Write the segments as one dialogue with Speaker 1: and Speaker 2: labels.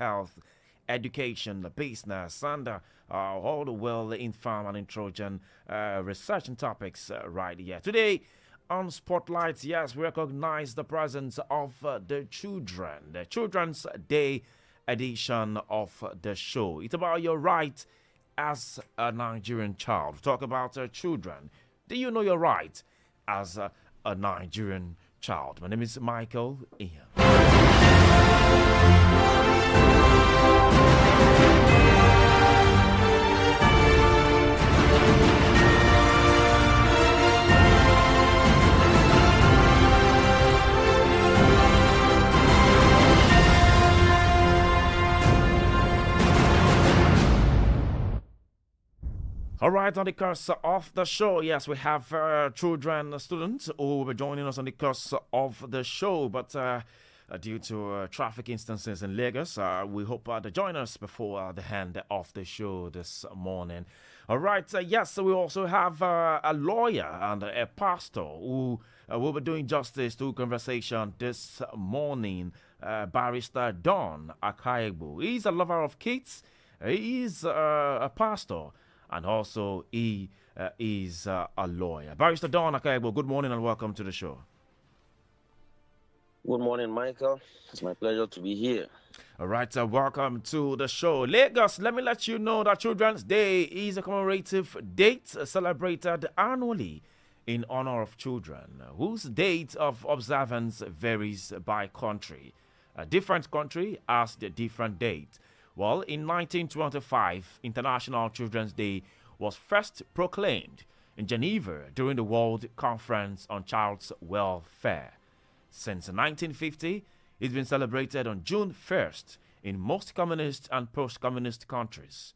Speaker 1: health, education, business, and all the well in farm and in Trojan research and topics right here. Today on Spotlight, yes, we recognize the presence of the children, the Children's Day edition of the show. It's about your right as a Nigerian child. We talk about children. Do you know your right as a Nigerian child? My name is Michael Inyang. All right, on the course of the show, yes, we have children, students who will be joining us on the course of the show, but due to traffic instances in Lagos, we hope to join us before the end of the show this morning. All right, yes, so we also have a lawyer and a pastor who will be doing justice to conversation this morning. Barrister Don Akaegbwu. He's a lover of kids. He's a pastor. And also, he is a lawyer. Barrister Don Akaegbwu, good morning and welcome to the show.
Speaker 2: Good morning, Michael. It's my pleasure to be here.
Speaker 1: All right, welcome to the show. Lagos, let me let you know that Children's Day is a commemorative date celebrated annually in honor of children, whose date of observance varies by country. A different country has the different date. Well, in 1925, International Children's Day was first proclaimed in Geneva during the World Conference on Child's Welfare. Since 1950, it's been celebrated on June 1st in most communist and post-communist countries.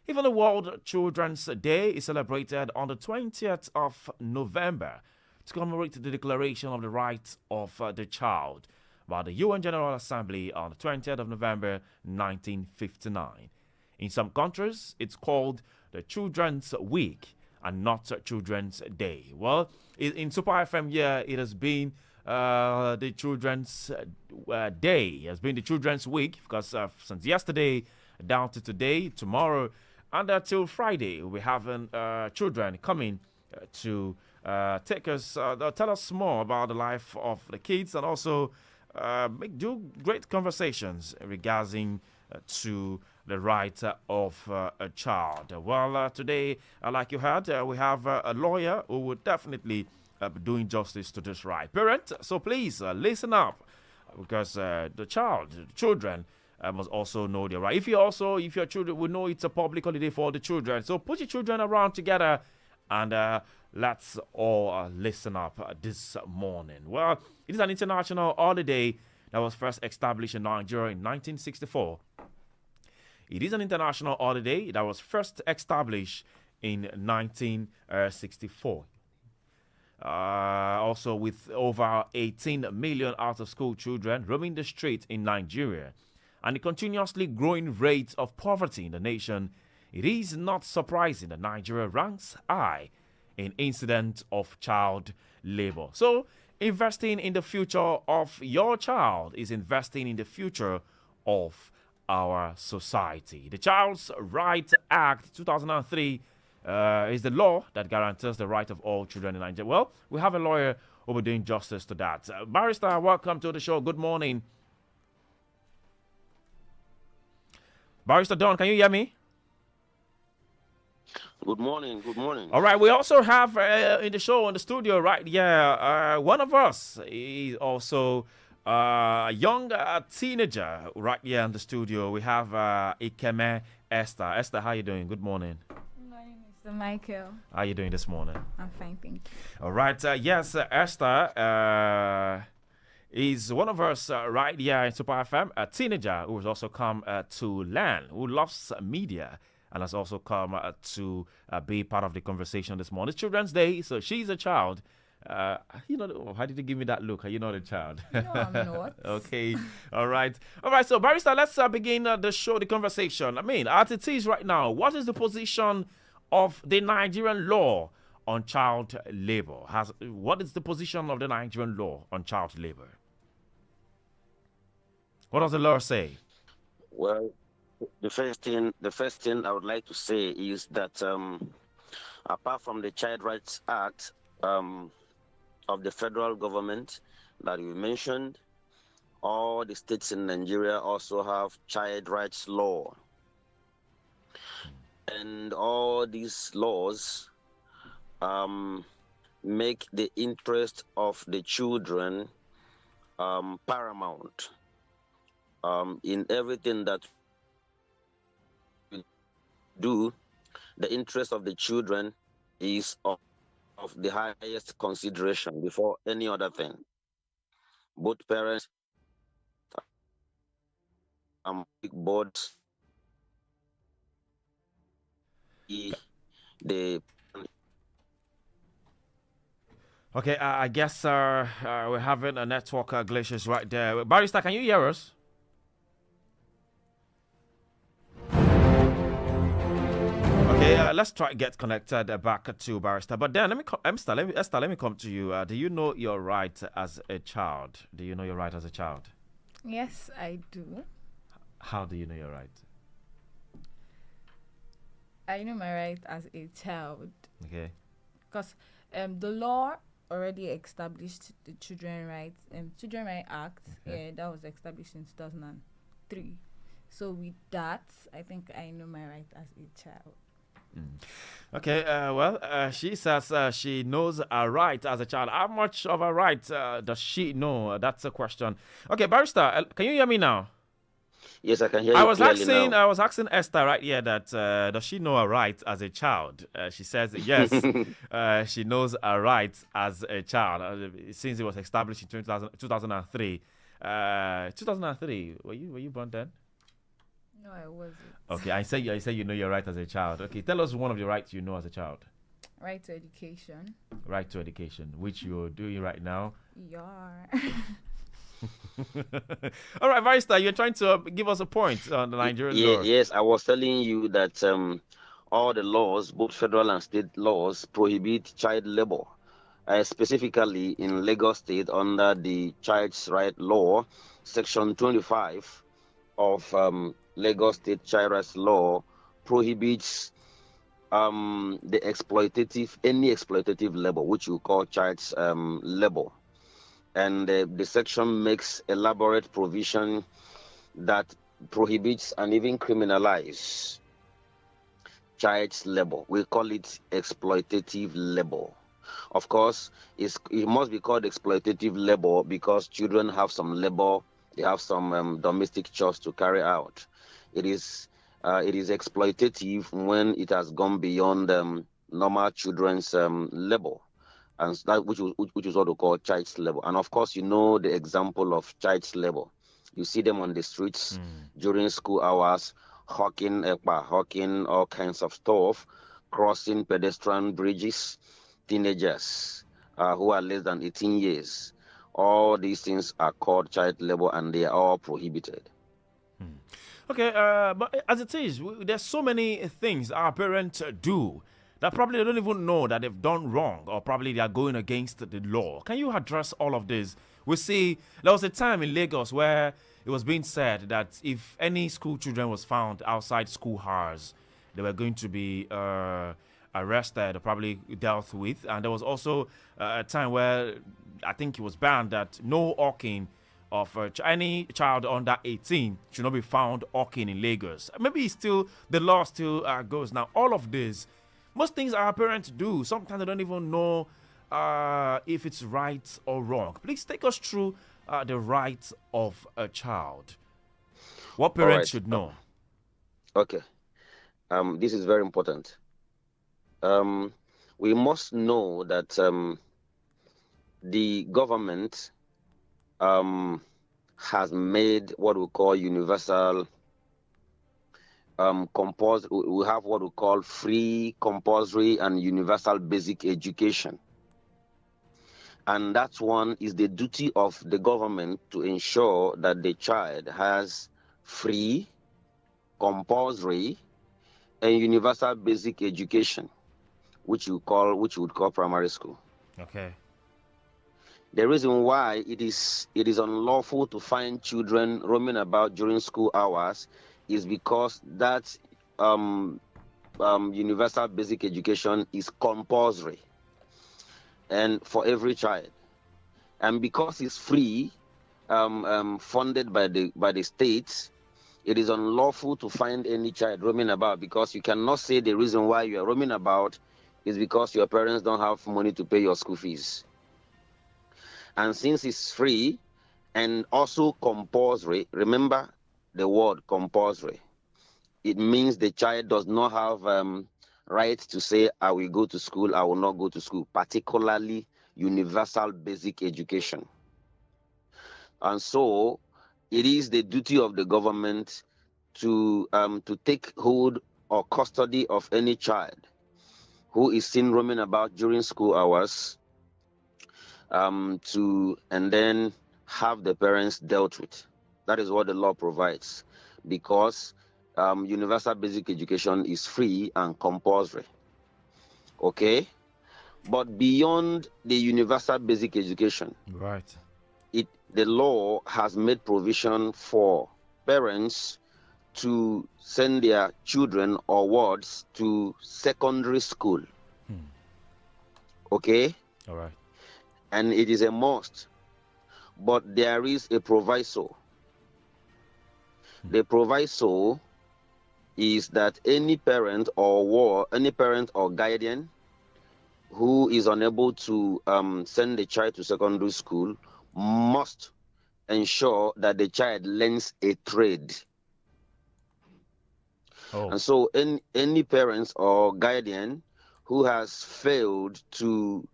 Speaker 1: Even the World Children's Day is celebrated on the 20th of November to commemorate the Declaration of the Rights of the Child by the UN General Assembly on the 20th of November 1959. In some countries, it's called the Children's Week and not Children's Day. Well, in Super FM here, it has been the Children's Day. It has been the Children's Week because since yesterday down to today, tomorrow, and till Friday, we're having children coming to take us, tell us more about the life of the kids and also do great conversations regarding to the right of a child. Well, today, like you heard, we have a lawyer who would definitely be doing justice to this right. Parent, so please listen up because the children must also know their right. If your children will know it's a public holiday for the children, so put your children around together and let's all listen up this morning. Well, it is an international holiday that was first established in Nigeria in 1964. It is an international holiday that was first established in 1964. Also, with over 18 million out-of-school children roaming the streets in Nigeria and the continuously growing rate of poverty in the nation, it is not surprising that Nigeria ranks high in incident of child labor. So, investing in the future of your child is investing in the future of our society. The Child's Right Act 2003 is the law that guarantees the right of all children in Nigeria. Well, we have a lawyer who will be doing justice to that. Barrister, welcome to the show. Good morning. Barrister Don, can you hear me?
Speaker 2: Good morning. Good morning.
Speaker 1: All right. We also have in the show, in the studio, right? Yeah. One of us is also a young teenager right here in the studio. We have Ikeme Esther. Esther, how you doing? Good morning.
Speaker 3: Good morning, Mr. Michael.
Speaker 1: How you doing this morning?
Speaker 3: I'm fine, thank you.
Speaker 1: All right. Yes, Esther is one of us right here in Super FM, a teenager who has also come to learn, who loves media, and has also come to be part of the conversation this morning. It's Children's Day, so she's a child. How did you give me that look? Are you not a child?
Speaker 3: No, I'm not.
Speaker 1: Okay. All right. So, Barrister, let's begin the show, the conversation. I mean, as it is right now, what is the position of the Nigerian law on child labor? What is the position of the Nigerian law on child labor? What does the law say?
Speaker 2: Well, the first thing I would like to say is that apart from the Child Rights Act of the federal government that you mentioned, all the states in Nigeria also have child rights law, and all these laws make the interest of the children paramount in everything that we do. The interest of the children is of the highest consideration before any other thing. Both parents and big boards, the
Speaker 1: Okay, I guess we're having a network glitches right there. Barrister, can you hear us? Okay, let's try to get connected back to Barrister. But then Esther, let me come to you. Do you know your right as a child? Do you know your right as a child?
Speaker 3: Yes, I do.
Speaker 1: How do you know your right?
Speaker 3: I know my right as a child
Speaker 1: Okay.
Speaker 3: because the law already established the Children Right Act.
Speaker 1: Okay.
Speaker 3: Yeah, that was established in 2003. So with that, I think I know my right as a child.
Speaker 1: Okay, she says she knows her right as a child. How much of her right does she know? That's a question. Okay, Barrister, can you hear me now?
Speaker 2: yes, I can hear you clearly now.
Speaker 1: I was asking Esther right here that does she know her right as a child? She says yes, she knows her right as a child since it was established in 2003. 2003, were you born then?
Speaker 3: No, I wasn't.
Speaker 1: Okay, I say you know your right as a child. Okay, tell us one of your rights you know as a child.
Speaker 3: Right to education.
Speaker 1: Right to education, which you're doing right now.
Speaker 3: Yeah.
Speaker 1: All right, Barrister, you're trying to give us a point on the Nigerian law.
Speaker 2: Yes, I was telling you that all the laws, both federal and state laws, prohibit child labor. Specifically in Lagos State, under the Child's Right Law, Section 25 of Lagos State Child Rights Law prohibits any exploitative labor, which you call child's labor. And the section makes elaborate provision that prohibits and even criminalize child's labor. We call it exploitative labor. Of course, it must be called exploitative labor because children have some labor, they have some domestic chores to carry out. It is exploitative when it has gone beyond normal children's labor, and that which is what we call child's labor. And of course, you know the example of child's labor. You see them on the streets during school hours, hawking all kinds of stuff, crossing pedestrian bridges, teenagers who are less than 18 years. All these things are called child labor, and they are all prohibited.
Speaker 1: Okay, but as it is, there's so many things our parents do that probably they don't even know that they've done wrong, or probably they are going against the law. Can you address all of this? We see there was a time in Lagos where it was being said that if any school children was found outside school hours, they were going to be arrested or probably dealt with. And there was also a time where I think it was banned that no hawking of any child under 18 should not be found hawking in Lagos. Maybe the law still goes. Now, all of this, most things our parents do, sometimes they don't even know if it's right or wrong. Please take us through the rights of a child. What parents should know.
Speaker 2: Okay. This is very important. We must know that the government has made what we call universal we have what we call free, compulsory, and universal basic education. And that one is the duty of the government to ensure that the child has free, compulsory, and universal basic education, which we would call primary school.
Speaker 1: Okay.
Speaker 2: The reason why it is unlawful to find children roaming about during school hours is because that universal basic education is compulsory and for every child, and because it's free, funded by the states, it is unlawful to find any child roaming about, because you cannot say the reason why you are roaming about is because your parents don't have money to pay your school fees. And since it's free and also compulsory, remember the word compulsory, it means the child does not have right to say, I will go to school, I will not go to school, particularly universal basic education. And so it is the duty of the government to take hold or custody of any child who is seen roaming about during school hours, and then have the parents dealt with. That is what the law provides, because universal basic education is free and compulsory. Okay? But beyond the universal basic education,
Speaker 1: right,
Speaker 2: the law has made provision for parents to send their children or wards to secondary school. Okay?
Speaker 1: All right.
Speaker 2: And it is a must. But there is a proviso. The proviso is that any parent or guardian who is unable to send the child to secondary school must ensure that the child learns a trade. And so any parents or guardian who has failed to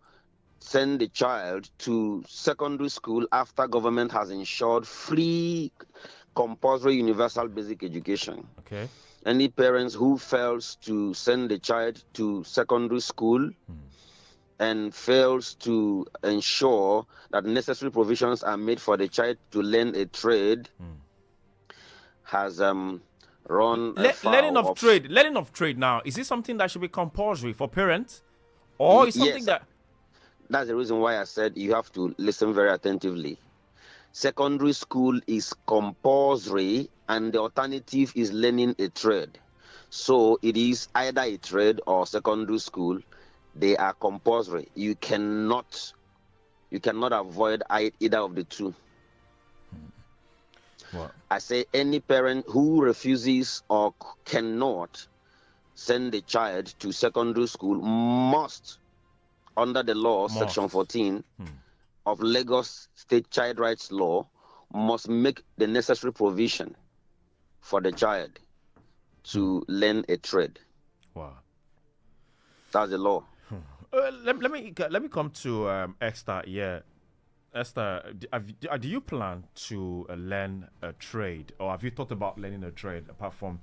Speaker 2: send the child to secondary school after government has ensured free compulsory universal basic education.
Speaker 1: Okay.
Speaker 2: Any parents who fails to send the child to secondary school and fails to ensure that necessary provisions are made for the child to learn a trade has run
Speaker 1: learning of trade now, is this something that should be compulsory for parents, or is something
Speaker 2: that's the reason why I said you have to listen very attentively. Secondary school is compulsory and the alternative is learning a trade. So it is either a trade or secondary school. They are compulsory. You cannot avoid either of the two.
Speaker 1: What?
Speaker 2: I say any parent who refuses or cannot send the child to secondary school must, under the law, Section 14 of Lagos State Child Rights Law, must make the necessary provision for the child to learn a trade.
Speaker 1: Wow.
Speaker 2: That's the law.
Speaker 1: Let me come to Esther. Yeah, Esther, do you plan to learn a trade, or have you thought about learning a trade apart from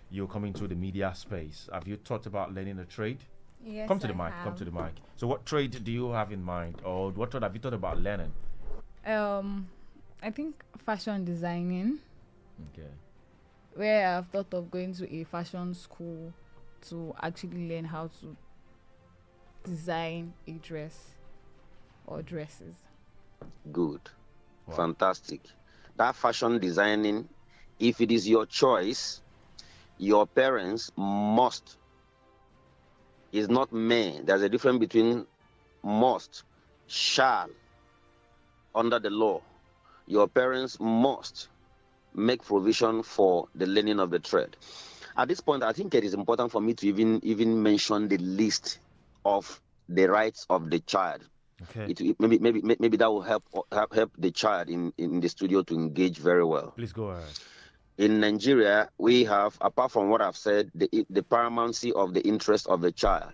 Speaker 1: you coming to the media space? Have you thought about learning a trade?
Speaker 3: Yes,
Speaker 1: Come to the mic. So what trade do you have in mind, or what trade have you thought about learning?
Speaker 3: I think fashion designing.
Speaker 1: Okay.
Speaker 3: Where I've thought of going to a fashion school to actually learn how to design a dress or dresses.
Speaker 2: Good.
Speaker 1: Wow.
Speaker 2: Fantastic. That fashion designing, if it is your choice, your parents must. It's not may. There's a difference between must, shall, under the law. Your parents must make provision for the learning of the trade. At this point, I think it is important for me to even mention the list of the rights of the child.
Speaker 1: Okay.
Speaker 2: Maybe that will help the child in the studio to engage very well.
Speaker 1: Please go ahead.
Speaker 2: In Nigeria, we have, apart from what I've said, the paramountcy of the interest of the child.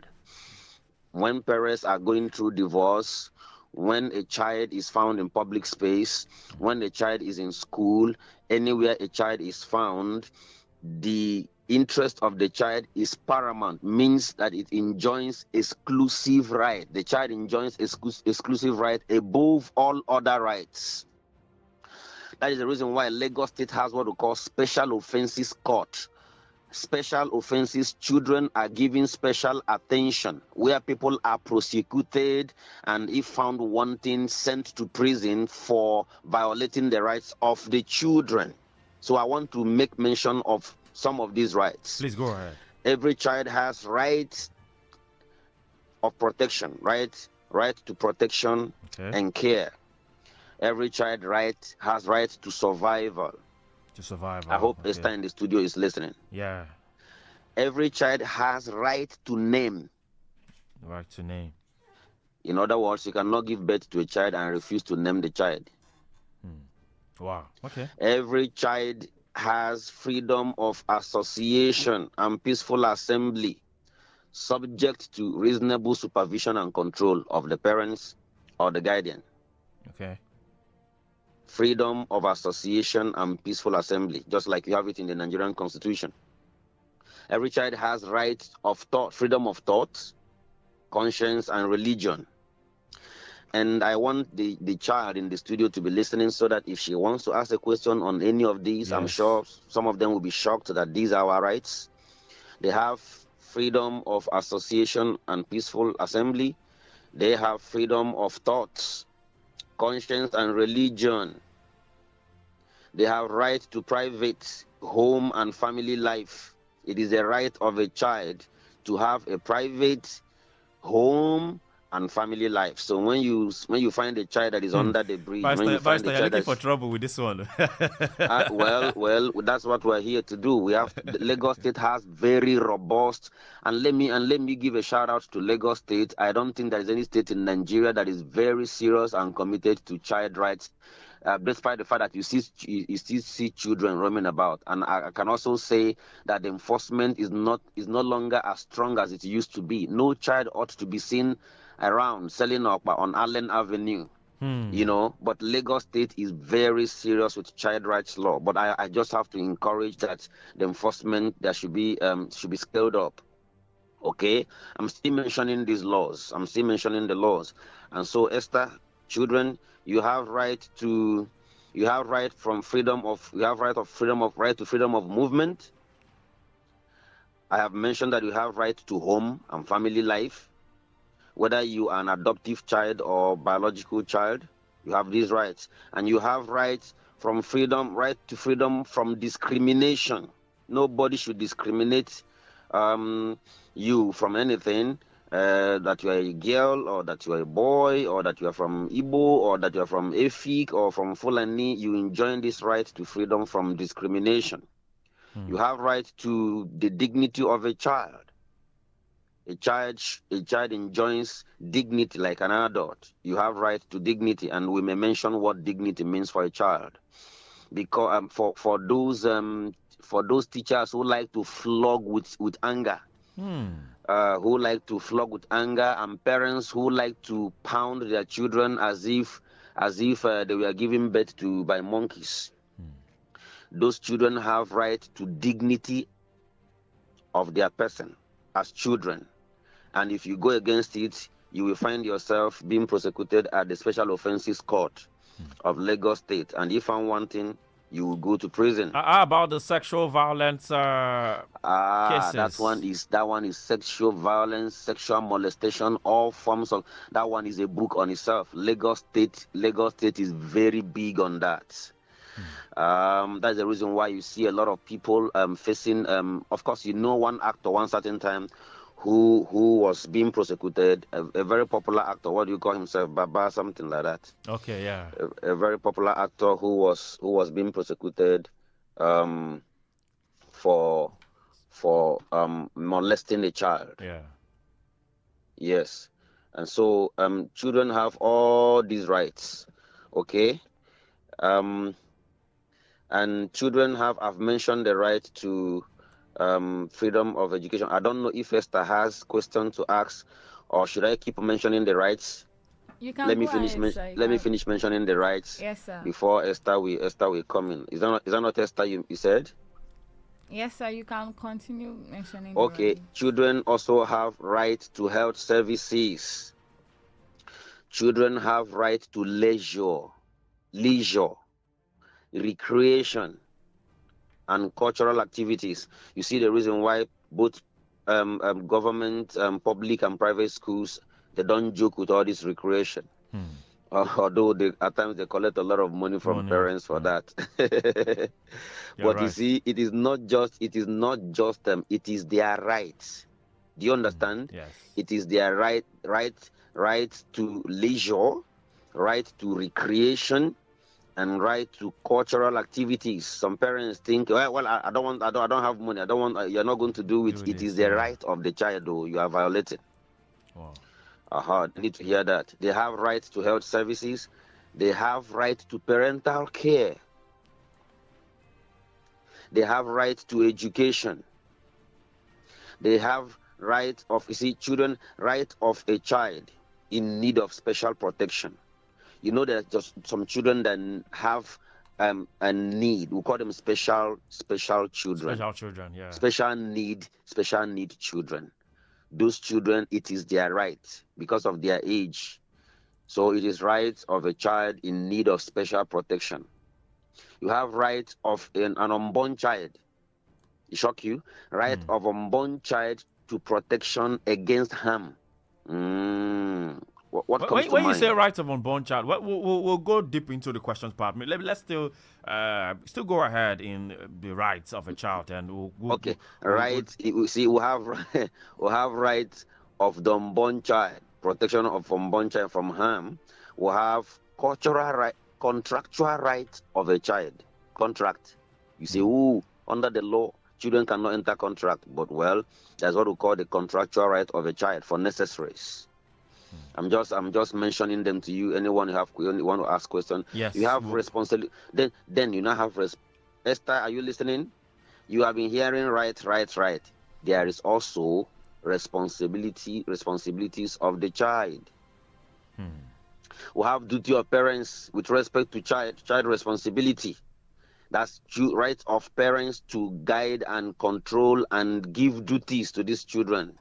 Speaker 2: When parents are going through divorce, when a child is found in public space, when a child is in school, anywhere a child is found, the interest of the child is paramount, means that it enjoys exclusive right. The child enjoys exclusive right above all other rights. That is the reason why Lagos State has what we call Special Offences Court. Special offences, children are given special attention, where people are prosecuted and, if found wanting, sent to prison for violating the rights of the children. So I want to make mention of some of these rights.
Speaker 1: Please go ahead.
Speaker 2: Every child has rights of protection, right to protection and care. Every child has right to survival. I hope Esther in the studio is listening.
Speaker 1: Yeah.
Speaker 2: Every child has right to name.
Speaker 1: Right to name.
Speaker 2: In other words, you cannot give birth to a child and refuse to name the child.
Speaker 1: Wow. Okay.
Speaker 2: Every child has freedom of association and peaceful assembly, subject to reasonable supervision and control of the parents or the guardian.
Speaker 1: Okay.
Speaker 2: Freedom of association and peaceful assembly, just like you have it in the Nigerian Constitution. Every child has right of thought, freedom of thought, conscience, and religion. And I want the child in the studio to be listening so that if she wants to ask a question on any of these, I'm sure some of them will be shocked that these are our rights. They have freedom of association and peaceful assembly. They have freedom of thoughts, conscience, and religion. They have right to private home and family life. It is a right of a child to have a private home and family life. So when you find a child that is under the bridge, when you find a child
Speaker 1: looking for trouble with this one.
Speaker 2: well, that's what we're here to do. We have Lagos State has very robust, and let me give a shout out to Lagos State. I don't think there is any state in Nigeria that is very serious and committed to child rights. Despite the fact that you still see children roaming about, and I can also say that the enforcement is no longer as strong as it used to be. No child ought to be seen around selling up on Allen Avenue, but Lagos State is very serious with child rights law. But I just have to encourage that the enforcement there should be scaled up. Okay, I'm still mentioning these laws. I'm still mentioning the laws, and so Esther, children, you have right to freedom of movement. I have mentioned that you have right to home and family life. Whether you are an adoptive child or biological child, you have these rights. And you have right to freedom from discrimination. Nobody should discriminate you from anything, that you are a girl or that you are a boy or that you are from Igbo or that you are from Efik or from Fulani. You enjoy this right to freedom from discrimination. You have right to the dignity of a child. A child enjoys dignity like an adult. You have right to dignity, and we may mention what dignity means for a child. Because for those teachers who like to flog with anger, and parents who like to pound their children as if they were giving birth to by monkeys. Those children have right to dignity of their person as children. And if you go against it, you will find yourself being prosecuted at the Special Offences Court of Lagos State. And if I'm wanting, you will go to prison.
Speaker 1: How about the sexual violence cases?
Speaker 2: That one is sexual violence, sexual molestation, all forms of. That one is a book on itself. Lagos State is very big on that. That's the reason why you see a lot of people facing. Of course, one actor one certain time who was being prosecuted, a very popular actor. What do you call himself? Baba, something like that.
Speaker 1: Okay, yeah.
Speaker 2: A very popular actor who was being prosecuted for molesting a child.
Speaker 1: Yeah.
Speaker 2: Yes. And so children have all these rights. Okay. And children I've mentioned the right to freedom of education. I don't know if Esther has questions to ask, or should I keep mentioning the rights?
Speaker 3: You can
Speaker 2: let me finish mentioning the rights.
Speaker 3: Yes, sir.
Speaker 2: Before Esther will come in. Is that not Esther you said?
Speaker 3: Yes, sir. You can continue mentioning.
Speaker 2: Okay.
Speaker 3: The rights.
Speaker 2: Children also have right to health services. Children have right to leisure, recreation, and cultural activities. You see the reason why both government, public and private schools, they don't joke with all this recreation. Although at times they collect a lot of money from
Speaker 1: Money.
Speaker 2: parents for
Speaker 1: Yeah.
Speaker 2: that.
Speaker 1: You're
Speaker 2: But you
Speaker 1: right.
Speaker 2: see, it is not just it is their right. Do you understand?
Speaker 1: Yes.
Speaker 2: It is their right to leisure, right to recreation, and right to cultural activities. Some parents think, well, I don't want, I don't have money. I don't want. You're not going to do it.
Speaker 1: Do
Speaker 2: It
Speaker 1: this.
Speaker 2: is the
Speaker 1: Yeah.
Speaker 2: right of the child, though. You are violating.
Speaker 1: Wow.
Speaker 2: They need to hear that. They have right to health services. They have right to parental care. They have right to education. They have right of, you see, children, right of a child in need of special protection. You know, there's just some children that have a need. We call them special children.
Speaker 1: Special children. Yeah.
Speaker 2: Special need children. Those children, it is their right because of their age. So it is right of a child in need of special protection. You have right of an unborn child. It shock you? Right of unborn child to protection against harm. What comes to
Speaker 1: When you
Speaker 2: mind?
Speaker 1: say right of unborn child, we'll go deep into the questions part. Let's still go ahead in the rights of a child, and
Speaker 2: Okay, right. You see, we have we have right of the unborn child, protection of unborn child from harm. We have cultural right, contractual right of a child. Contract. You say, under the law, children cannot enter contract, but well, that's what we call the contractual right of a child for necessaries. I'm just mentioning them to you. Anyone who want to ask question,
Speaker 1: yes,
Speaker 2: you have responsibility. Then you now have Esther, are you listening? You have been hearing right. There is also responsibilities of the child. We have duty of parents with respect to child responsibility. That's right of parents to guide and control and give duties to these children.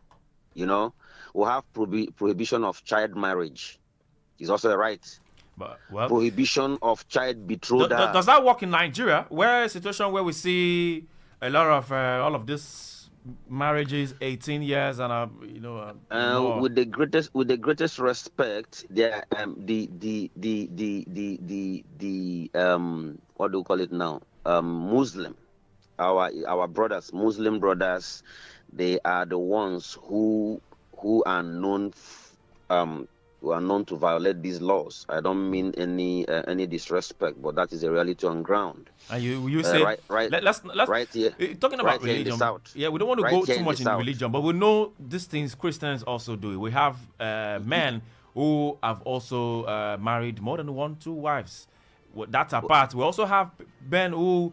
Speaker 2: You know, we have prohibition of child marriage. It's also a right.
Speaker 1: But well,
Speaker 2: prohibition of child betrothal.
Speaker 1: Does that work in Nigeria, where a situation where we see a lot of all of this marriages 18 years and
Speaker 2: with the greatest respect, there what do you call it now? Muslim, our brothers, Muslim brothers, they are the ones who are known to violate these laws. I don't mean any disrespect, but that is a reality on ground.
Speaker 1: And you say let's
Speaker 2: right here,
Speaker 1: talking about
Speaker 2: right here in
Speaker 1: religion.
Speaker 2: the south.
Speaker 1: Yeah, we don't want to go too much in religion, but we know these things Christians also do. We have men who have also married more than 1-2 wives. That's apart. We also have men who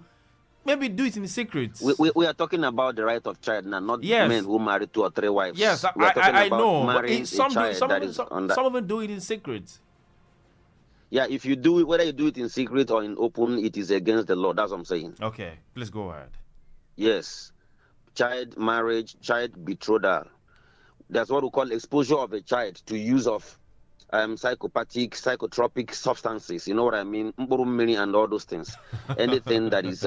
Speaker 1: maybe do it in secret.
Speaker 2: We are talking about the right of child now, not men who marry 2 or 3 wives.
Speaker 1: Yes, I know. But some of them do it in secret.
Speaker 2: Yeah, if you do it, whether you do it in secret or in open, it is against the law. That's what I'm saying.
Speaker 1: Okay, please go ahead.
Speaker 2: Yes, child marriage, child betrothal. That's what we call exposure of a child to use of psychotropic substances. You know what I mean? And all those things. Anything that is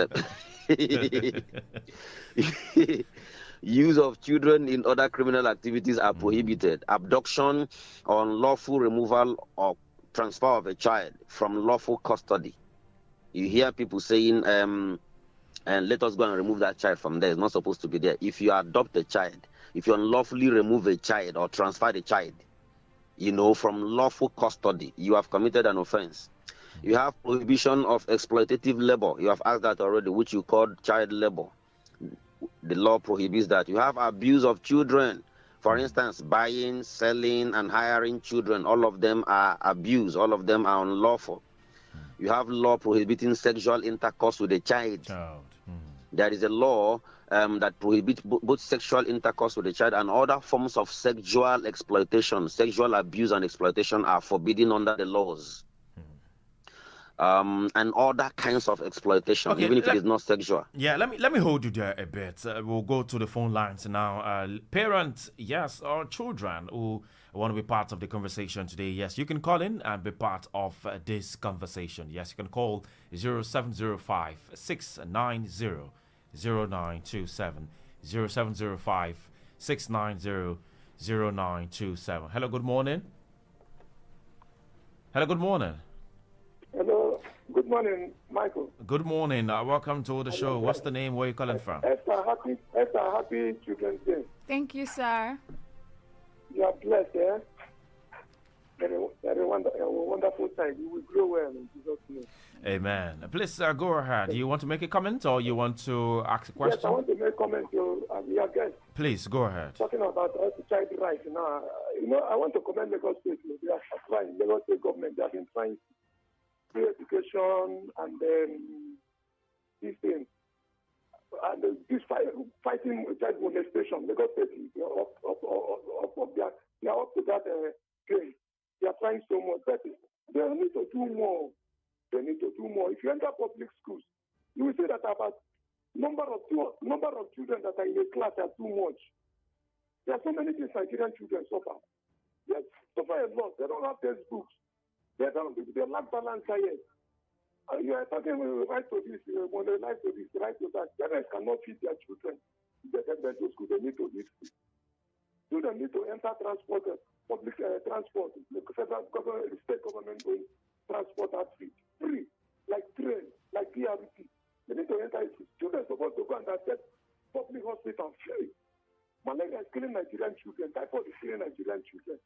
Speaker 2: use of children in other criminal activities are prohibited. Abduction or unlawful removal or transfer of a child from lawful custody. You hear people saying, and let us go and remove that child from there. It's not supposed to be there. If you adopt a child, if you unlawfully remove a child or transfer the child, from lawful custody, you have committed an offense. You have prohibition of exploitative labor. You have asked that already, which you called child labor. The law prohibits that. You have abuse of children. For instance, buying, selling, and hiring children. All of them are abuse. All of them are unlawful. You have law prohibiting sexual intercourse with a child. There is a law that prohibits both sexual intercourse with a child and other forms of sexual exploitation. Sexual abuse and exploitation are forbidden under the laws. And other kinds of exploitation, even if it is not sexual.
Speaker 1: Yeah, let me hold you there a bit. We'll go to the phone lines now. Parents, yes, or children who want to be part of the conversation today, yes, you can call in and be part of this conversation. Yes, you can call 0705 690 0927 0705 690 0927. Hello, good morning. Hello, good morning.
Speaker 4: Hello. Good morning, Michael.
Speaker 1: Good morning. Welcome to the show. What's the name? Where are you calling from?
Speaker 4: Happy Children's Day.
Speaker 3: Thank you, sir.
Speaker 4: You are blessed, eh? Very wonderful time. You will grow well in Jesus' name.
Speaker 1: Amen. Please go ahead. You want to make a comment or you want to ask a question?
Speaker 4: Yes, I want to make a comment to your guest.
Speaker 1: Please go ahead.
Speaker 4: Talking about child rights now. I want to commend Lagos State. They are trying, Lagos State government, they have been trying free education and these things. And this fighting child molestation, Lagos State, they are up to that game. They are trying so much, but they need to do more. They need to do more. If you enter public schools, you will see that about number of children that are in a class are too much. There are so many things Nigerian children suffer. They suffer a lot. They don't have textbooks. They lack balance science. You are talking right to this, right to this, right to that. Parents cannot feed their children. If they take them to school, they need to eat food. Children need to enter transport, public transport. The federal government, the state government going transport at free, like train, like PRT. They need to enter it. Children are supposed to go and access public hospital free. Malaria is killing Nigerian children. Typhoid is killing Nigerian children.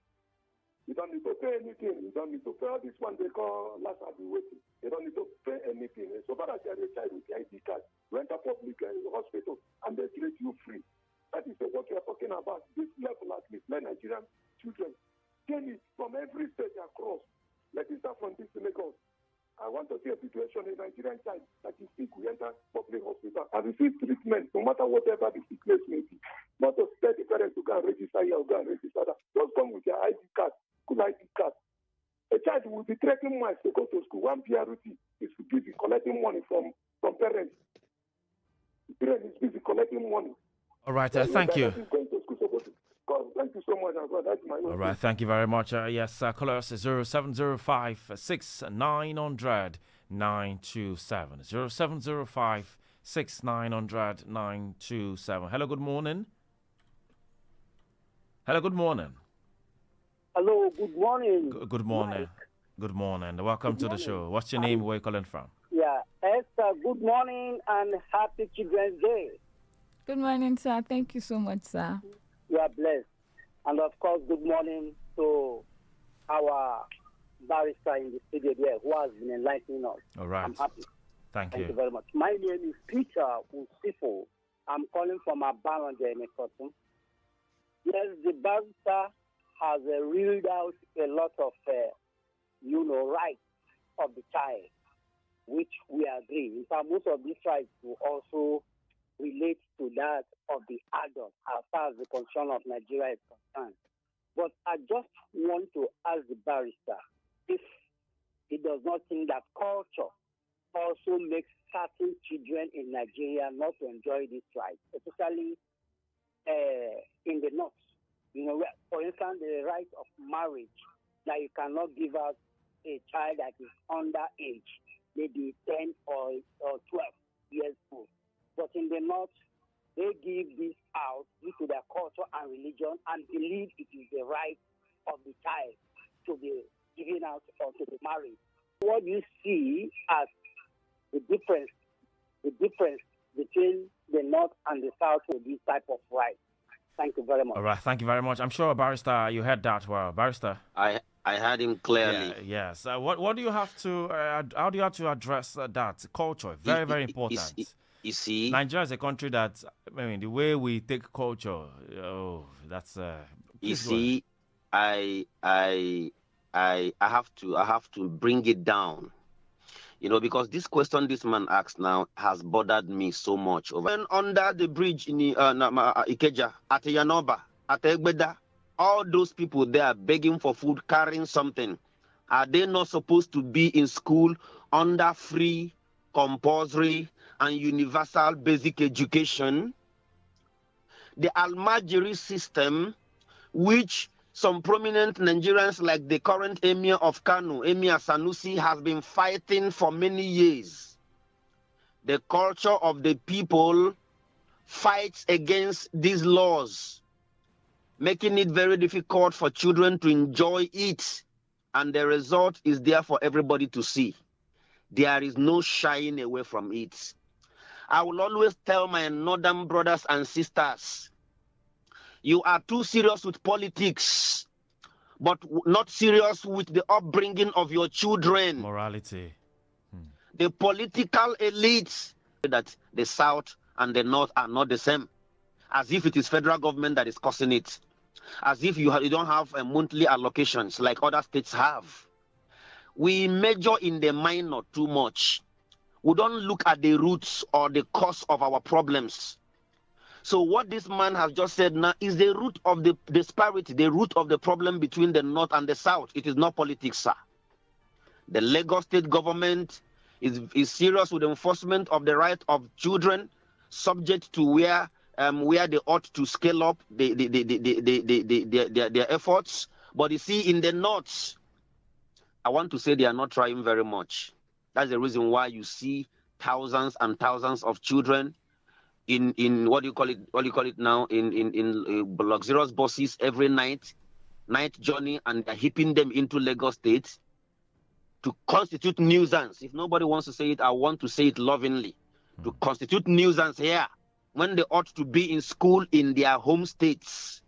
Speaker 4: You don't need to pay anything. You don't need to pay all this one they call last waiting. You don't need to pay anything. So far as you are a child with the ID card, you enter public hospital and they treat you free. That is what we are talking about. This level at least, let Nigerian children gain it from every state across. Let it start from this to Lagos. I want to see a situation in Nigerian child that is sick, we enter public hospital and receive treatment, no matter whatever the sickness may be. Not to tell the parents to go and register here or go and register that. Just come with your ID card, school ID card. A child will be trekking miles to go to school. One PRT is busy collecting money from parents. The parent is busy collecting money.
Speaker 1: All right, thank you.
Speaker 4: Thank you so much. That's my
Speaker 1: All right, thank you very much. Yes, call us 0705 6900 927. 0705 6900 927. Hello, good morning. Hello, good morning.
Speaker 5: Hello, good morning.
Speaker 1: Good morning.
Speaker 5: Mike.
Speaker 1: Good morning. Welcome to the show. What's your name? Where are you calling from?
Speaker 5: Yeah, Esther, good morning and happy Children's Day.
Speaker 3: Good morning, sir. Thank you so much, sir.
Speaker 5: You are blessed. And of course, good morning to our barrister in the studio there who has been enlightening us.
Speaker 1: All right.
Speaker 5: I'm happy.
Speaker 1: Thank
Speaker 5: you very much. My name is Peter Usifo. I'm calling from Abanoja in Ekotum. Yes, the barrister has reeled out a lot of, rights of the child, which we agree. In fact, most of these rights will also relate to that of the adult as far as the concern of Nigeria is concerned. But I just want to ask the barrister if he does not think that culture also makes certain children in Nigeria not to enjoy this right, especially in the north. For instance, the right of marriage, that you cannot give out a child that is under age, maybe 10 or 12 years old. But in the north, they give this out due to their culture and religion and believe it is the right of the child to be given out or to be married. What you see as the difference between the north and the south with this type of right. Thank you very much.
Speaker 1: All right, thank you very much. I'm sure, Barrister, you heard that well. Barrister?
Speaker 2: I heard him clearly.
Speaker 1: Yes. What do you have to, how do you have to address that? Culture, very important.
Speaker 2: You see,
Speaker 1: Nigeria is a country that, the way we take culture, that's.
Speaker 2: You see, I have to bring it down, because this question this man asked now has bothered me so much. When under the bridge in Ikeja, at Yanoba, at Akaegbwu, all those people there begging for food, carrying something, are they not supposed to be in school under free, compulsory, and universal basic education? The Almajiri system, which some prominent Nigerians like the current Emir of Kano, Emir Sanusi, has been fighting for many years. The culture of the people fights against these laws, making it very difficult for children to enjoy it. and the result is there for everybody to see. There is no shying away from it. I will always tell my northern brothers and sisters, you are too serious with politics, but not serious with the upbringing of your children.
Speaker 1: Morality.
Speaker 2: The political elites that the South and the North are not the same, as if it is federal government that is causing it, as if you don't have monthly allocations like other states have. We major in the minor too much. We don't look at the roots or the cause of our problems. So what this man has just said now is the root of the disparity, the root of the problem between the North and the South. It is not politics, sir. The Lagos state government is serious with the enforcement of the right of children, subject to where they ought to scale up their efforts. But you see, in the North, I want to say they are not trying very much. That's the reason why you see thousands and thousands of children in what do you call it now, in luxurious buses every night journey, and they're hipping them into Lagos State to constitute nuisance. If nobody wants to say it, I want to say it lovingly. To constitute nuisance here when they ought to be in school in their home states.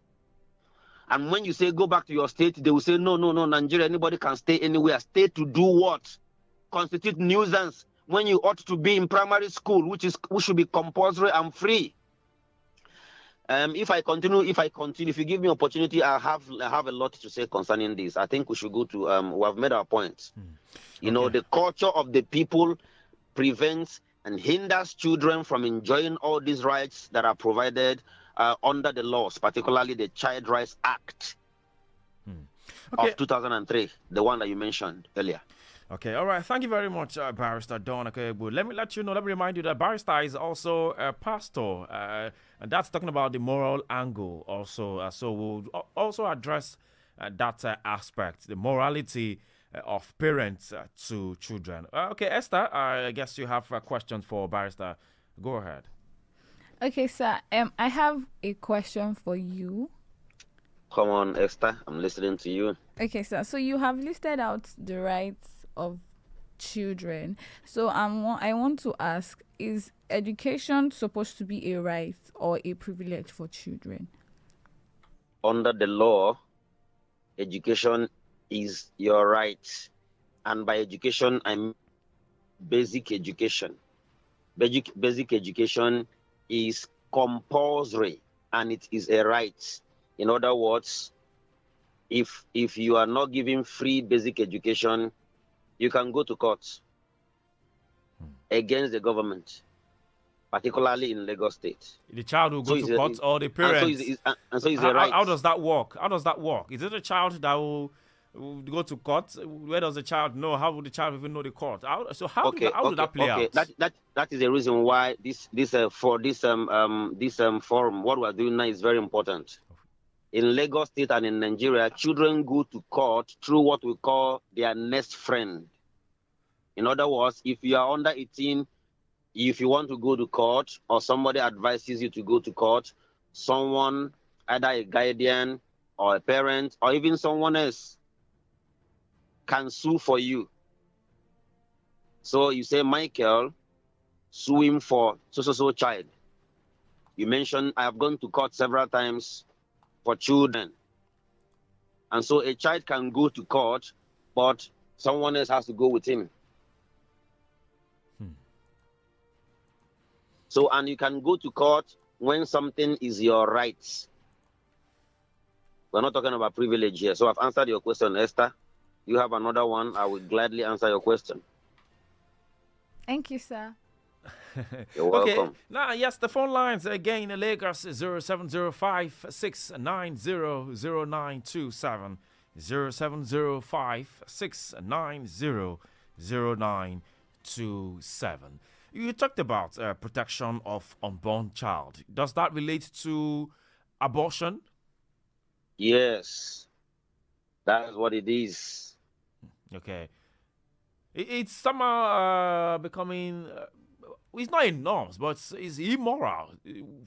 Speaker 2: And when you say go back to your state, they will say, no, Nigeria, anybody can stay anywhere. Stay to do what? Constitute nuisance when you ought to be in primary school, which should be compulsory and free. If you give me opportunity, I have a lot to say concerning this. I think we should go to we have made our point. You know, the culture of the people prevents and hinders children from enjoying all these rights that are provided under the laws, particularly the Child Rights Act of 2003, the one that you mentioned earlier.
Speaker 1: Okay, all right. Thank you very much, Barrister Don Akaegbwu. Let me remind you that Barrister is also a pastor, and that's talking about the moral angle also. So we'll also address that aspect, the morality of parents to children. Okay, Esther, I guess you have a question for Barrister. Go ahead.
Speaker 3: Okay, sir. I have a question for you.
Speaker 2: Come on, Esther. I'm listening to you.
Speaker 3: Okay, sir. So you have listed out the rights of children. So I want to ask, is education supposed to be a right or a privilege for children?
Speaker 2: Under the law, education is your right. And by education, I mean basic education. Basic education is compulsory and it is a right. In other words, if you are not giving free basic education, you can go to court against the government, particularly in Lagos State.
Speaker 1: The child will go to court or the parents.
Speaker 2: And so it's a right.
Speaker 1: How does that work? Is it a child that will go to court? Where does the child know? How would the child even know the court? How does that play out?
Speaker 2: That is the reason why this forum, what we are doing now is very important. In Lagos State and in Nigeria, children go to court through what we call their next friend. In other words, if you are under 18, if you want to go to court or somebody advises you to go to court, someone, either a guardian or a parent or even someone else, can sue for you. So you say, Michael, sue him for so child. You mentioned, I have gone to court several times for children. And so a child can go to court, but someone else has to go with him. So, and you can go to court when something is your rights. We're not talking about privilege here. So I've answered your question, Esther. You have another one. I will gladly answer your question.
Speaker 3: Thank you, sir.
Speaker 2: You're welcome.
Speaker 1: Okay. Now, yes, the phone lines again in Lagos is 0705 690 0927. 0705 690 0927. You talked about protection of unborn child. Does that relate to abortion?
Speaker 2: Yes, that's what it is.
Speaker 1: Okay. It's somehow becoming... it's not in norms, but it's immoral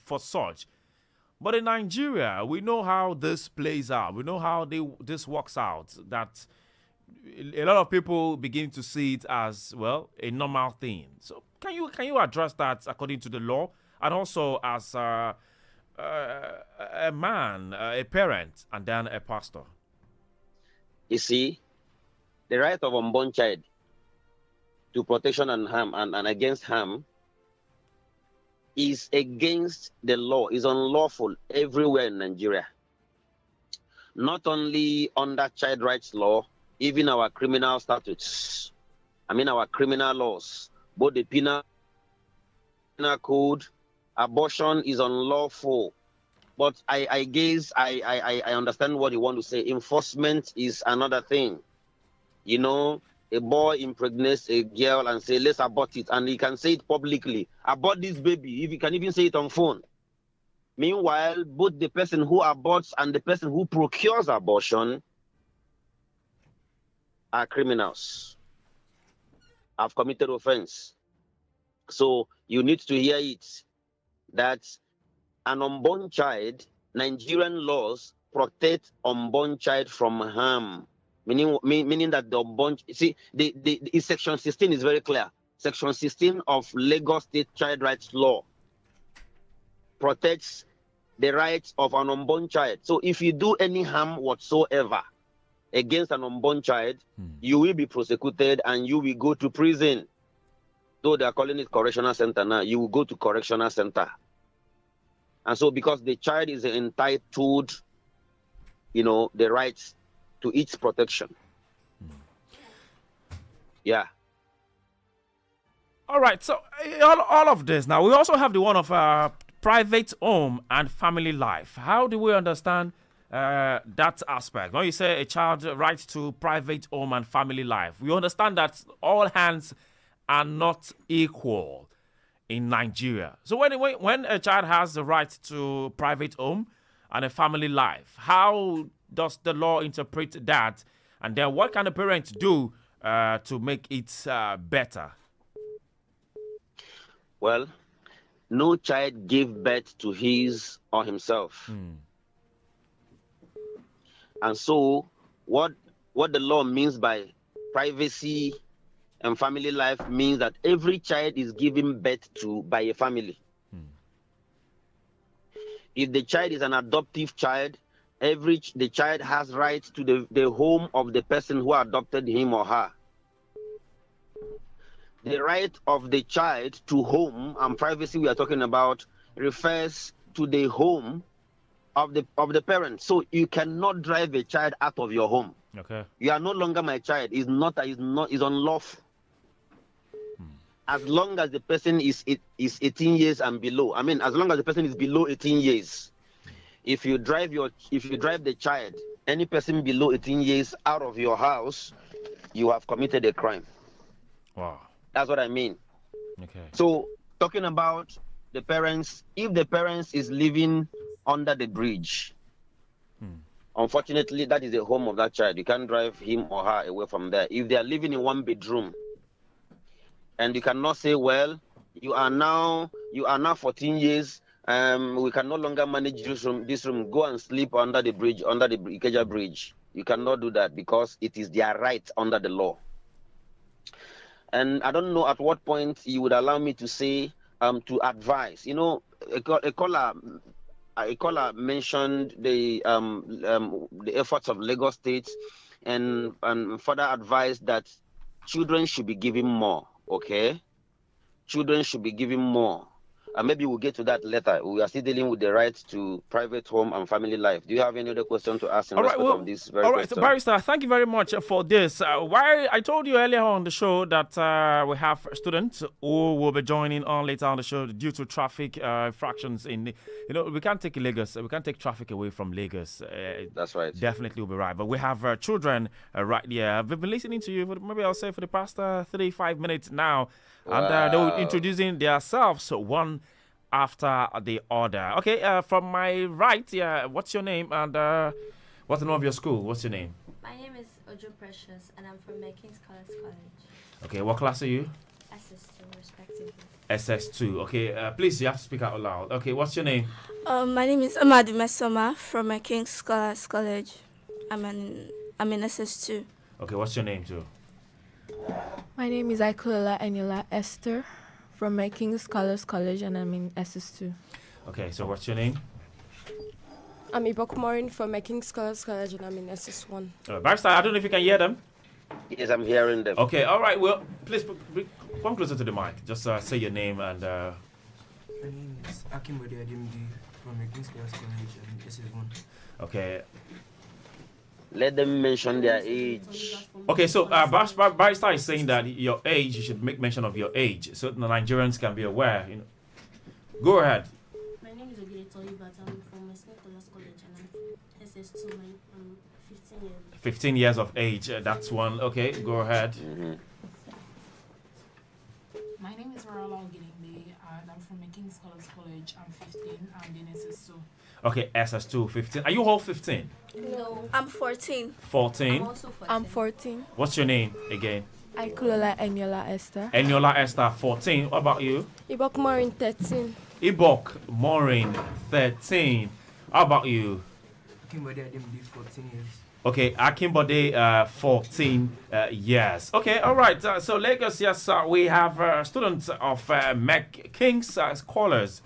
Speaker 1: for such. But in Nigeria, we know how this plays out. We know how this works out. That a lot of people begin to see it as, well, a normal thing. So can you address that according to the law, and also as a man, a parent, and then a pastor?
Speaker 2: You see, the right of unborn child to protection and harm and against harm is against the law, is unlawful everywhere in Nigeria. Not only under child rights law, even our criminal statutes. Our criminal laws, both the penal code, abortion is unlawful. But I guess I understand what you want to say. Enforcement is another thing. A boy impregnates a girl and say, let's abort it. And he can say it publicly. Abort this baby. If he can even say it on phone. Meanwhile, both the person who aborts and the person who procures abortion are criminals, have committed offense. So you need to hear it, that an unborn child, Nigerian laws protect unborn child from harm. Meaning that the unborn, the section 16 is very clear. Section 16 of Lagos State Child Rights Law protects the rights of an unborn child. So if you do any harm whatsoever against an unborn child, you will be prosecuted and you will go to prison. Though they are calling it correctional center now, you will go to correctional center. And so because the child is entitled, the rights to its protection. Yeah.
Speaker 1: All right. So all of this now, we also have the one of private home and family life. How do we understand that aspect? When you say a child's right to private home and family life, we understand that all hands are not equal in Nigeria. So when a child has the right to private home and a family life, how does the law interpret that? And then what can a parent do to make it better?
Speaker 2: Well, no child gave birth to his or himself. And so what the law means by privacy and family life means that every child is given birth to by a family. If the child is an adoptive child, the child has rights to the home of the person who adopted him or her. The right of the child to home and privacy we are talking about refers to the home of the parent. So you cannot drive a child out of your home.
Speaker 1: Okay.
Speaker 2: You are no longer my child. Is unlawful. As long as the person is 18 years and below. As long as the person is below 18 years. If you drive the child, any person below 18 years out of your house, you have committed a crime.
Speaker 1: Wow.
Speaker 2: That's what I mean.
Speaker 1: Okay.
Speaker 2: So talking about the parents, if the parents is living under the bridge, unfortunately, that is the home of that child. You can't drive him or her away from there. If they are living in one bedroom, and you cannot say, well, you are now 14 years, we can no longer manage this room, go and sleep under the bridge, under the Ikeja bridge. You cannot do that because it is their right under the law. And I don't know at what point you would allow me to say, to advise. A caller mentioned the efforts of Lagos State and further advised that children should be given more. Okay, children should be given more. And maybe we'll get to that later. We are still dealing with the right to private home and family life. Do you have any other question to ask in respect of this very question?
Speaker 1: So Barrister, thank you very much for this. Why I told you earlier on the show that we have students who will be joining on later on the show due to traffic infractions in we can't take Lagos, we can't take traffic away from Lagos.
Speaker 2: That's right.
Speaker 1: Definitely will be right. But we have children right here. I've been listening to you maybe I'll say for the past 35 minutes now.
Speaker 2: Wow.
Speaker 1: And they were introducing themselves one after the other. Okay, from my right, what's your name and what's the name of your school? What's your name?
Speaker 6: My name is Ojo Precious and I'm from Merc College.
Speaker 1: Okay, what class are you?
Speaker 6: SS2, respectively.
Speaker 1: SS2. Okay, please, you have to speak out loud. Okay, what's your name?
Speaker 7: My name is Amadu Mesoma from my King's Scholars College. I'm in SS2.
Speaker 1: Okay, what's your name too?
Speaker 7: My name is Michael Esther from my King's Scholars College, and I'm in SS2.
Speaker 1: Okay, so what's your name?
Speaker 8: I'm Ibok Morin from my King's Scholars College, and I'm in SS1.
Speaker 1: Barrister, I don't know if you can hear them.
Speaker 2: Yes, I'm hearing them.
Speaker 1: Okay, all right. Well, please come closer to the mic. Just say your name and.
Speaker 9: My name is Akaegbwu from my King's Scholars College and SS1.
Speaker 1: Okay.
Speaker 2: Let them mention their age.
Speaker 1: Okay, so Barrister is saying that your age, you should make mention of your age so the Nigerians can be aware. You know. Go ahead.
Speaker 6: My name is Ogedetoyi, but I'm from Nicholas College and I'm SS2. I'm 15 years.
Speaker 1: 15 years of age. That's one. Okay, go ahead.
Speaker 2: Mm-hmm.
Speaker 10: My name is Marala Ogedengbe, and I'm from King's Scholars College. I'm 15 and in SS2.
Speaker 1: Okay, SS2, 15. Are you all 15?
Speaker 6: No.
Speaker 11: I'm 14.
Speaker 1: 14?
Speaker 6: I'm also 14.
Speaker 7: I'm 14.
Speaker 1: What's your name again?
Speaker 7: Eniola Esther.
Speaker 1: Eniola Esther, 14. What about you?
Speaker 8: Ibok Morin, 13.
Speaker 1: Ibok Morin, 13. How about you?
Speaker 9: Akaegbwu Ademdi, 14 years.
Speaker 1: Okay, Akimbode, 14 years. Okay, all right. So Lagos, yes, we have students of Merc King's Scholars.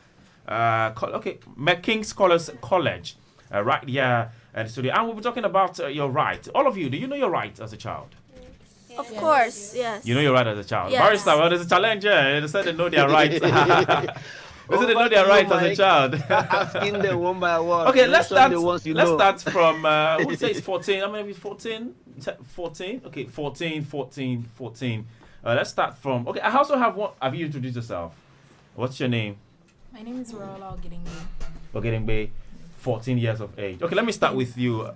Speaker 1: Merc King's Scholars College, right here at the studio. And we'll be talking about your right. All of you, do you know your right as a child?
Speaker 11: Of course, yes.
Speaker 1: You know your right as a child.
Speaker 11: Yes.
Speaker 1: Barrister, well, there's a challenge here. They said they know their right. They said they know their right as a child.
Speaker 2: Asking them one by one.
Speaker 1: Okay, let's start.
Speaker 2: Let's
Speaker 1: Start from who says 14? I'm maybe 14. 14. Okay, 14. Let's start from. Okay, I also have one. Have you introduced yourself? What's your name?
Speaker 10: My name is Marala Ogedengbe.
Speaker 1: Ogedengbe, 14 years of age. Okay, let me start with you.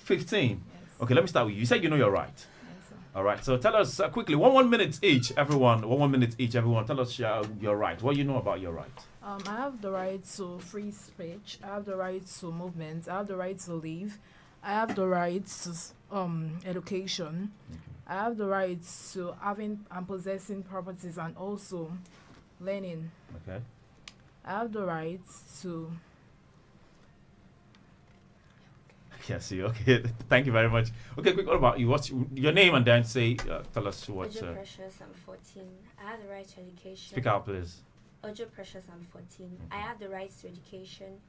Speaker 1: 15.
Speaker 10: Yes.
Speaker 1: Okay, let me start with you. You said you know your right.
Speaker 10: Yes, sir.
Speaker 1: All right. So tell us quickly, one minute each, everyone. One minute each, everyone. Tell us your right. What you know about your right.
Speaker 10: I have the right to free speech. I have the right to movement. I have the right to live. I have the right to education. I have the right to having and possessing properties and also learning.
Speaker 1: Okay.
Speaker 10: I have the right to.
Speaker 1: Yes. Okay. Thank you very much. Okay. Quick. What about you? What's your name and then say? Tell us what.
Speaker 6: Ojo Precious, I'm 14. I have the right to education.
Speaker 1: Speak out, please.
Speaker 6: Ojo Precious, I'm 14. I have the right to education,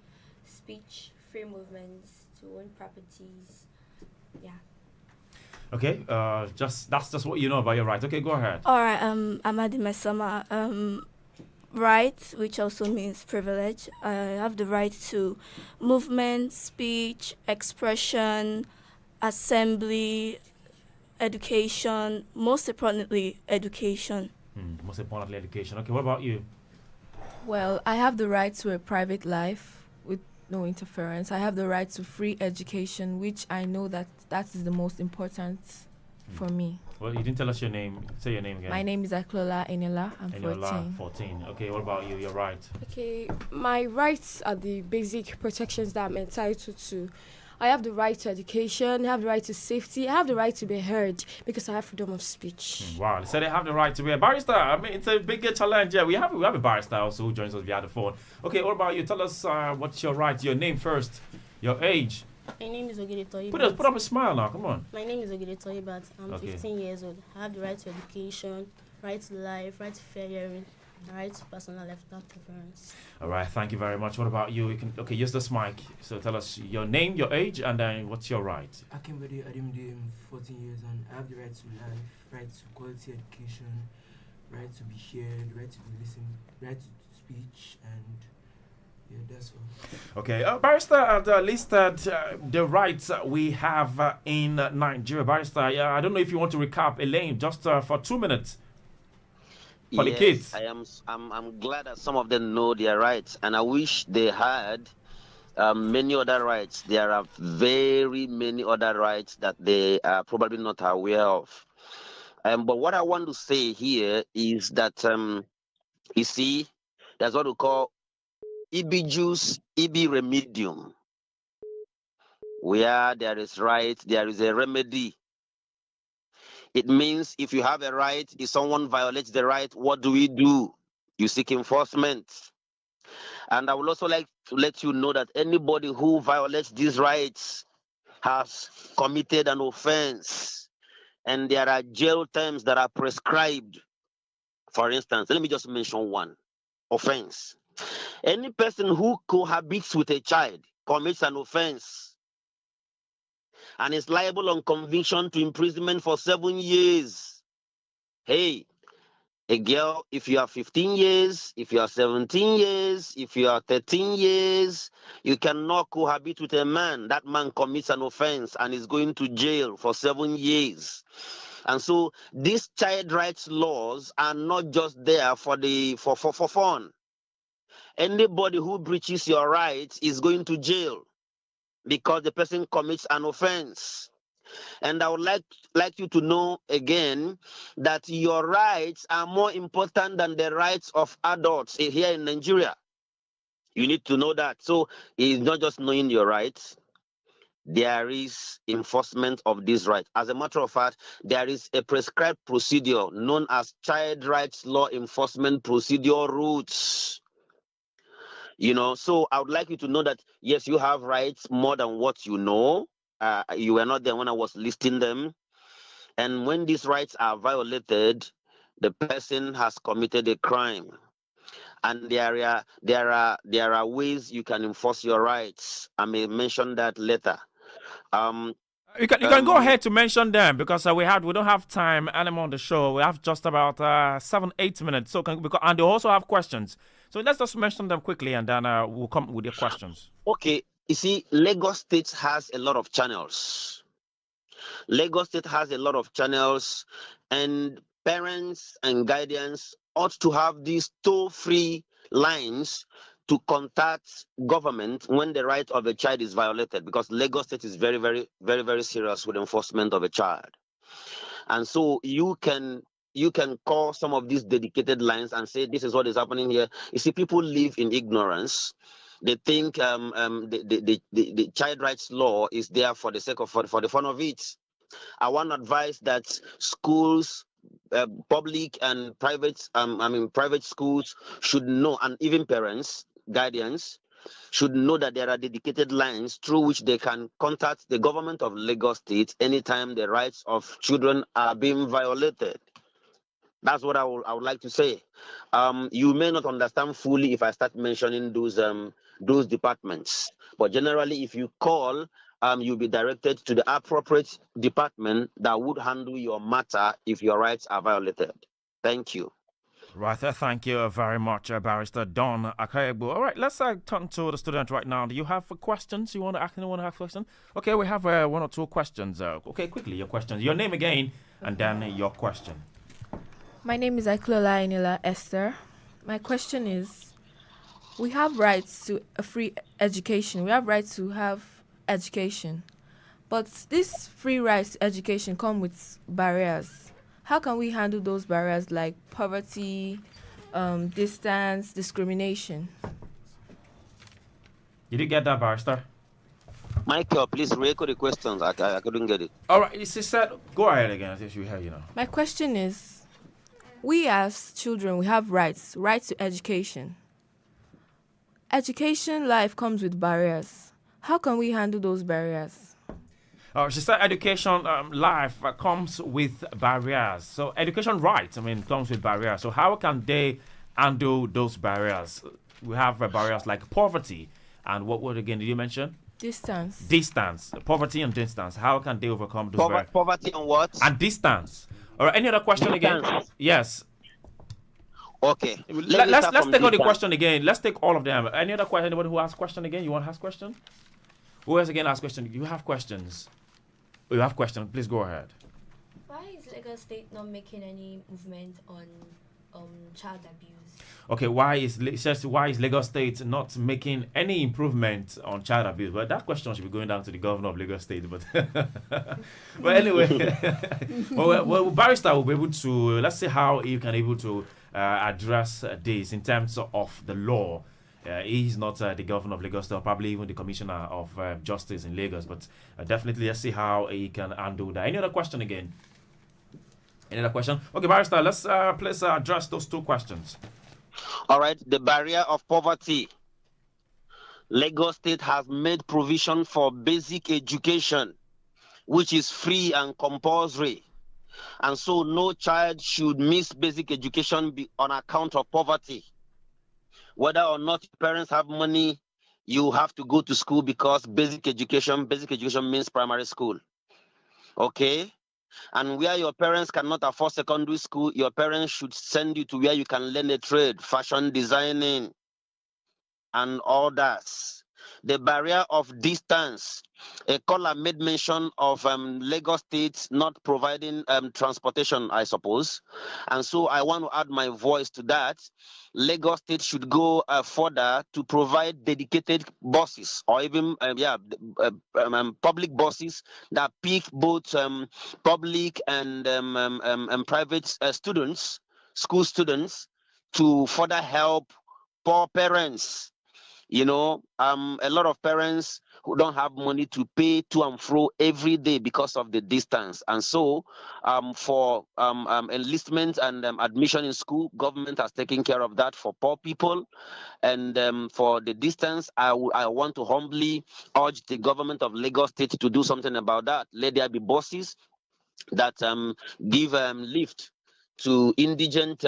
Speaker 6: speech, free movements, to own properties. Yeah.
Speaker 1: Okay. That's just what you know about your right. Okay. Go ahead.
Speaker 11: All right, I'm Adi Mesama. Right, which also means privilege. I have the right to movement, speech, expression, assembly, education, most importantly, education.
Speaker 1: Most importantly, education. Okay. What about you?
Speaker 7: Well, I have the right to a private life with no interference. I have the right to free education, which I know that is the most important for me.
Speaker 1: Well, you didn't tell us your name. Say your name again.
Speaker 7: My name is Eniola. I'm 14.
Speaker 1: 14. Okay, what about you? You're right.
Speaker 8: Okay, my rights are the basic protections that I'm entitled to. I have the right to education, I have the right to safety, I have the right to be heard because I have freedom of speech.
Speaker 1: Wow, they said they have the right to be a barrister. I mean, it's a bigger challenge. Yeah, we have a barrister also who joins us via the phone. Okay, what about you? Tell us what's your right, your name first, your age.
Speaker 12: My name is Ogedetoyi.
Speaker 1: Put up a smile now, come on.
Speaker 12: My name is Ogedetoyi, but I'm
Speaker 1: Okay.
Speaker 12: 15 years old. I have the right to education, right to life, right to fair hearing, right to personal life without interference.
Speaker 1: All right, thank you very much. What about you? You can use this mic. So tell us your name, your age, and then what's your right.
Speaker 9: Akaegbwu Ademdi, I'm 14 years and I have the right to life, right to quality education, right to be heard, right to be listened, right to speech, and yeah, that's all.
Speaker 1: Okay, barrister listed the rights we have in Nigeria. Barrister, I don't know if you want to recap, Elaine, just for 2 minutes. For the kids.
Speaker 2: I'm glad that some of them know their rights, and I wish they had many other rights. There are very many other rights that they are probably not aware of. But what I want to say here is that you see, there's what we call ibi jus, ibi remedium. Where there is right, there is a remedy. It means if you have a right, if someone violates the right, what do? You seek enforcement. And I would also like to let you know that anybody who violates these rights has committed an offense. and there are jail terms that are prescribed. For instance, let me just mention one offense. Any person who cohabits with a child commits an offense and is liable on conviction to imprisonment for 7 years. Hey, a girl, if you are 15 years, if you are 17 years, if you are 13 years, you cannot cohabit with a man. That man commits an offense and is going to jail for 7 years. And so these child rights laws are not just there for fun. Anybody who breaches your rights is going to jail because the person commits an offense. And I would like you to know again that your rights are more important than the rights of adults here in Nigeria. You need to know that. So it's not just knowing your rights. There is enforcement of these rights. As a matter of fact, there is a prescribed procedure known as Child Rights Law Enforcement Procedure Routes. So I would like you to know that, yes, you have rights more than what you know. You were not there when I was listing them. And when these rights are violated, the person has committed a crime. And there are ways you can enforce your rights. I may mention that later.
Speaker 1: You can go ahead to mention them because we don't have time anymore on the show. We have just about 7-8 minutes. And they also have questions. So let's just mention them quickly and then we'll come with your questions.
Speaker 2: Okay. You see, Lagos State has a lot of channels. Lagos State has a lot of channels, and parents and guardians ought to have these toll-free lines to contact government when the right of a child is violated, because Lagos State is very, very, very, very serious with enforcement of a child. And so you can call some of these dedicated lines and say, this is what is happening here. You see, people live in ignorance. They think the child rights law is there for the sake of for the fun of it. I want to advise that schools, public and private, private schools should know, and even parents, guardians, should know that there are dedicated lines through which they can contact the government of Lagos State anytime the rights of children are being violated. That's what I would like to say. You may not understand fully if I start mentioning those departments, but generally, if you call, you'll be directed to the appropriate department that would handle your matter if your rights are violated. Thank you.
Speaker 1: Right, thank you very much, Barrister Don Akaegbwu. All right, let's turn to the student right now. Do you have questions? You want to ask anyone have a question? Okay, we have 1 or 2 questions. Okay, quickly, your questions. Your name again, and then your question.
Speaker 7: My name is Aklola Esther. My question is, we have rights to a free education. We have rights to have education. But these free rights to education come with barriers. How can we handle those barriers like poverty, distance, discrimination?
Speaker 1: Did you get that, Barrister?
Speaker 2: Michael, please re-echo the questions. I couldn't get it.
Speaker 1: All right, she said, go ahead again. I think you hear,
Speaker 7: My question is, we as children, we have rights to education. Education life comes with barriers. How can we handle those barriers?
Speaker 1: She said education life comes with barriers. So education rights, comes with barriers. So how can they handle those barriers? We have barriers like poverty. And what word again did you mention?
Speaker 7: Distance.
Speaker 1: Distance. Poverty and distance. How can they overcome those barriers?
Speaker 2: Poverty and what?
Speaker 1: And distance. All right, any other question again? Yes.
Speaker 2: Okay.
Speaker 1: Let's take all the question again. Let's take all of them. Any other question? Anybody who has question again? You want to ask question? Who else again ask question? You have questions. You have questions. Please go ahead.
Speaker 6: Why is Lagos State not making any movement on child abuse?
Speaker 1: Okay, why is Lagos State not making any improvement on child abuse? Well, that question should be going down to the governor of Lagos State. But but anyway, well, Barrister will be able to, let's see how you can able to address this in terms of the law. He's not the governor of Lagos State, or probably even the commissioner of justice in Lagos. But definitely, let's see how he can undo that. Any other question again? Any other question? Okay, Barrister, let's please address those 2 questions.
Speaker 2: All right, the barrier of poverty. Lagos State has made provision for basic education, which is free and compulsory. And so no child should miss basic education on account of poverty. Whether or not your parents have money, you have to go to school because basic education means primary school. Okay? And where your parents cannot afford secondary school, your parents should send you to where you can learn a trade, fashion designing, and all that. The barrier of distance. A caller made mention of Lagos State not providing transportation, I suppose. And so I want to add my voice to that. Lagos State should go further to provide dedicated buses or even public buses that pick both public and private students, school students, to further help poor parents. A lot of parents who don't have money to pay to and fro every day because of the distance. And so for enlistment and admission in school, government has taken care of that for poor people. And for the distance, I want to humbly urge the government of Lagos State to do something about that. Let there be buses that give lift to indigent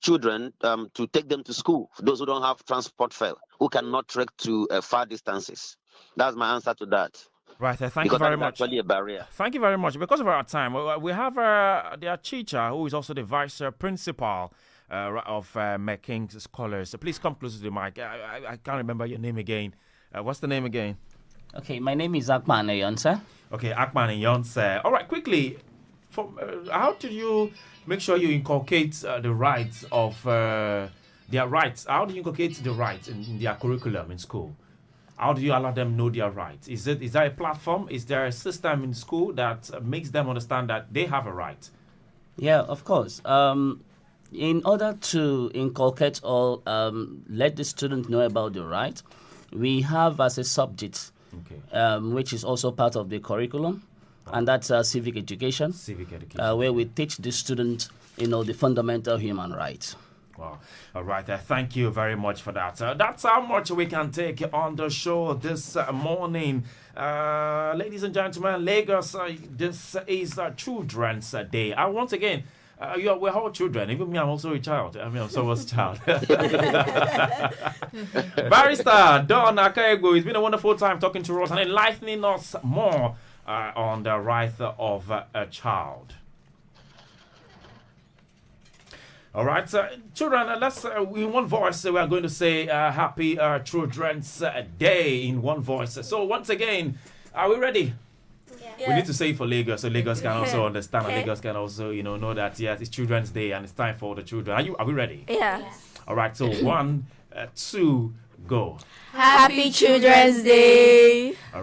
Speaker 2: children to take them to school, for those who don't have transport fare, who cannot trek to far distances. That's my answer to that.
Speaker 1: Right, thank you very much.
Speaker 2: Actually a barrier.
Speaker 1: Thank you very much. Because of our time, we have the teacher who is also the vice principal of Merc Scholars. So please come close to the mic. I can't remember your name again. What's the name again?
Speaker 13: Okay, my name is Akman Inyang, sir.
Speaker 1: Okay, Akman Inyang, sir. All right, quickly, how do you make sure you inculcate the rights of their rights? How do you inculcate the rights in their curriculum in school? How do you allow them know their rights? Is there a platform? Is there a system in school that makes them understand that they have a right?
Speaker 13: Yeah, of course. In order to inculcate or let the student know about the right, we have as a subject, which is also part of the curriculum, and that's civic education. Civic education. Where we teach the students, the fundamental human rights.
Speaker 1: Wow. All right. Thank you very much for that. That's how much we can take on the show this morning. Ladies and gentlemen, Lagos, this is Children's Day. Once again, we're all children. Even me, I'm also a child. I'm so was a child. Barrister Don Akaegbwu, it's been a wonderful time talking to us and enlightening us more on the right of a child. All right, children, let's in one voice, we are going to say Happy Children's Day in one voice. So once again, are we ready? Yeah. We need to say it for Lagos, so Lagos can also understand, and Lagos can also, know that, yes, it's Children's Day and it's time for the children. Are we ready?
Speaker 11: Yeah.
Speaker 1: All right, so 1, 2, go.
Speaker 11: Happy Children's Day.
Speaker 1: All right.